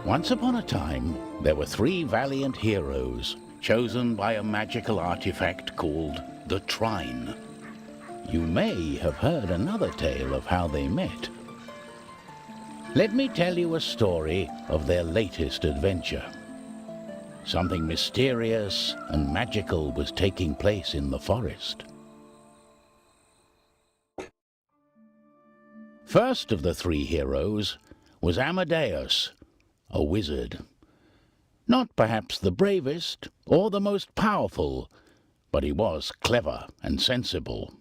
Once upon a time, there were 3 valiant heroes chosen by a magical artifact called the Trine. You may have heard another tale of how they met. Let me tell you a story of their latest adventure. Something mysterious and magical was taking place in the forest. First of the 3 heroes was Amadeus, a wizard. Not perhaps the bravest or the most powerful, but he was clever and sensible.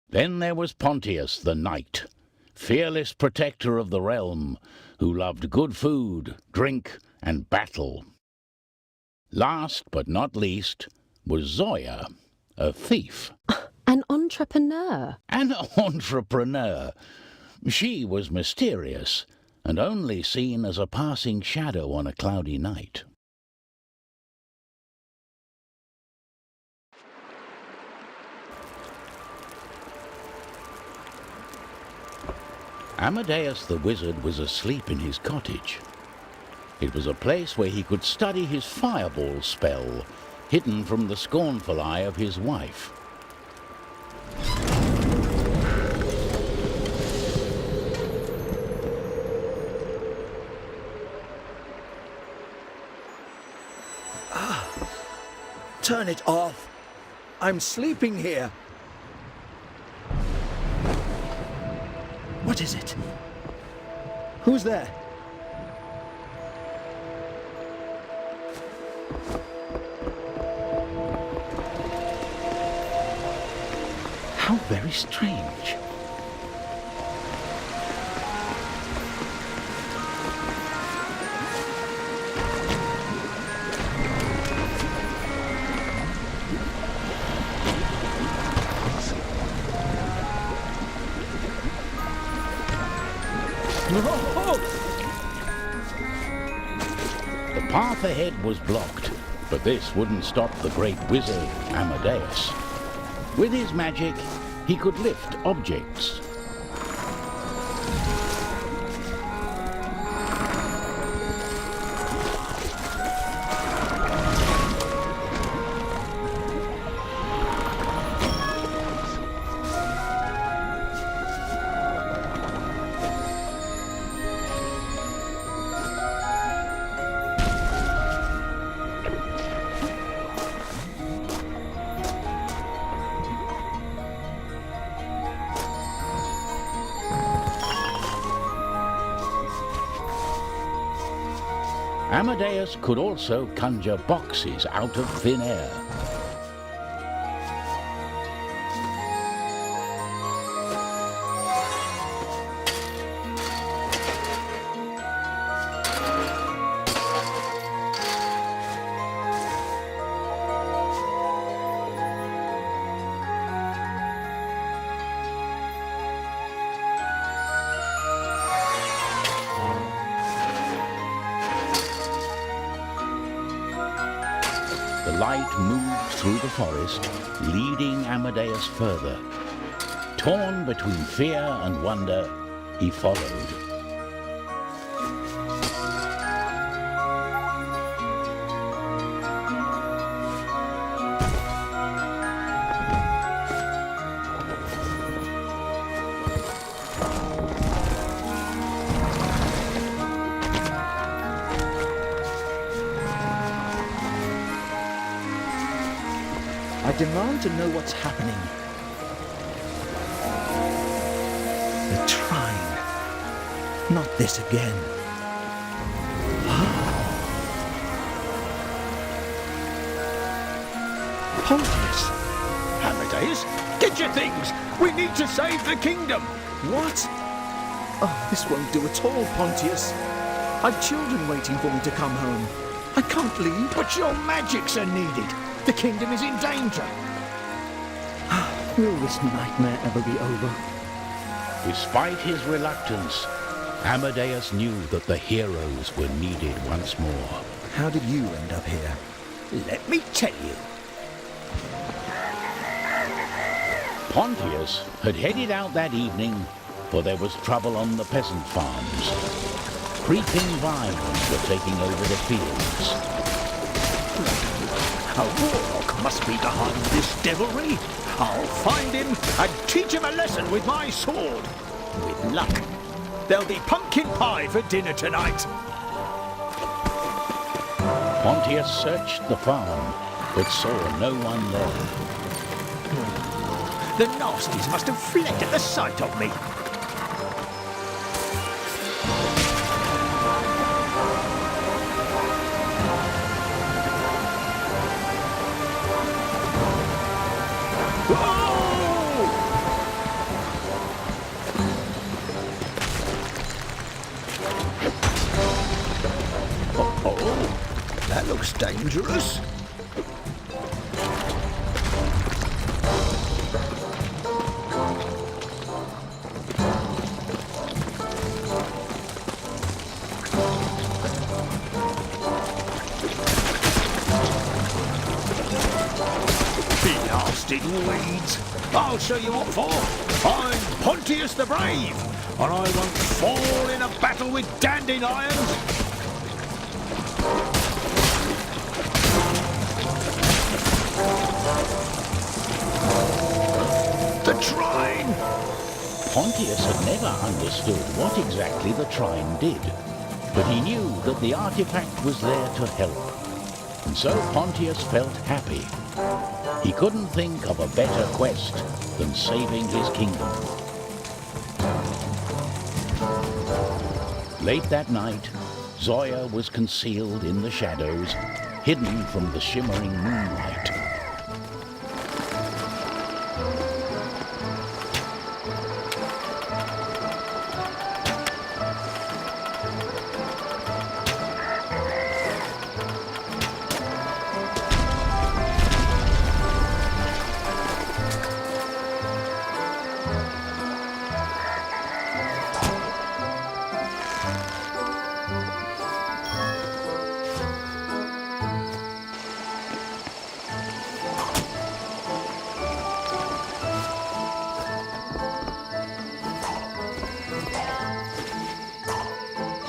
Then there was Pontius the knight, fearless protector of the realm, who loved good food, drink, and battle. Last but not least was Zoya, a thief. An entrepreneur. An entrepreneur. She was mysterious and only seen as a passing shadow on a cloudy night. Amadeus the wizard was asleep in his cottage. It was a place where he could study his fireball spell, hidden from the scornful eye of his wife. Turn it off. I'm sleeping here. What is it? Who's there? How very strange. The path ahead was blocked, but this wouldn't stop the great wizard, Amadeus. With his magic, he could lift objects. Amadeus could also conjure boxes out of thin air. The light moved through the forest, leading Amadeus further. Torn between fear and wonder, he followed. I demand to know what's happening. The Trine. Not this again. Pontius! Amadeus, get your things! We need to save the kingdom! What? Oh, this won't do at all, Pontius. I've children waiting for me to come home. I can't leave. But your magics are needed. The kingdom is in danger. Will this nightmare ever be over? Despite his reluctance, Amadeus knew that the heroes were needed once more. How did you end up here? Let me tell you. Pontius had headed out that evening, for there was trouble on the peasant farms. creeping vines were taking over the fields. A warlock must be behind this devilry. I'll find him and teach him a lesson with my sword. With luck, there'll be pumpkin pie for dinner tonight. Pontius searched the farm, but saw no one there. The nasties must have fled at the sight of me. Oh, that looks dangerous. Blasted weeds! I'll show you what for. I'm Pontius the Brave, and I won't fall in a battle with dandelions. The Trine! Pontius had never understood what exactly the Trine did, but he knew that the artifact was there to help, and so Pontius felt happy. He couldn't think of a better quest than saving his kingdom. Late that night, Zoya was concealed in the shadows, hidden from the shimmering moonlight.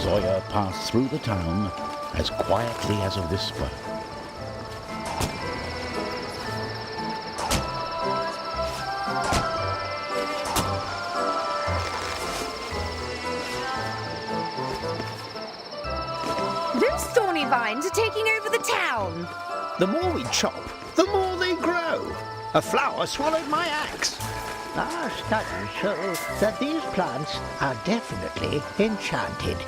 Zoya passed through the town as quietly as a whisper. Those thorny vines are taking over the town. The more we chop, the more they grow. A flower swallowed my axe. Our studies show that these plants are definitely enchanted.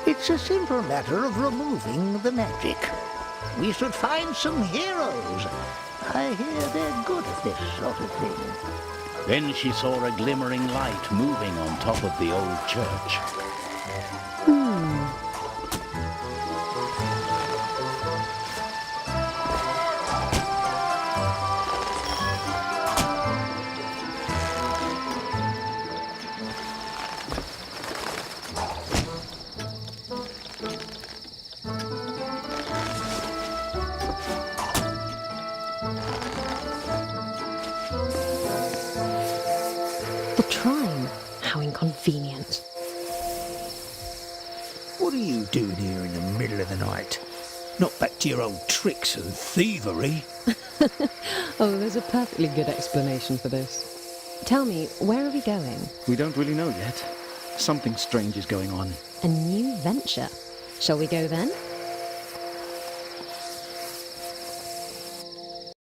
It's a simple matter of removing the magic. We should find some heroes. I hear they're good at this sort of thing. Then she saw a glimmering light moving on top of the old church. The Trine. How inconvenient. What are you doing here in the middle of the night? Not back to your old tricks and thievery. Oh, there's a perfectly good explanation for this. Tell me, where are we going? We don't really know yet. Something strange is going on. A new venture. Shall we go then?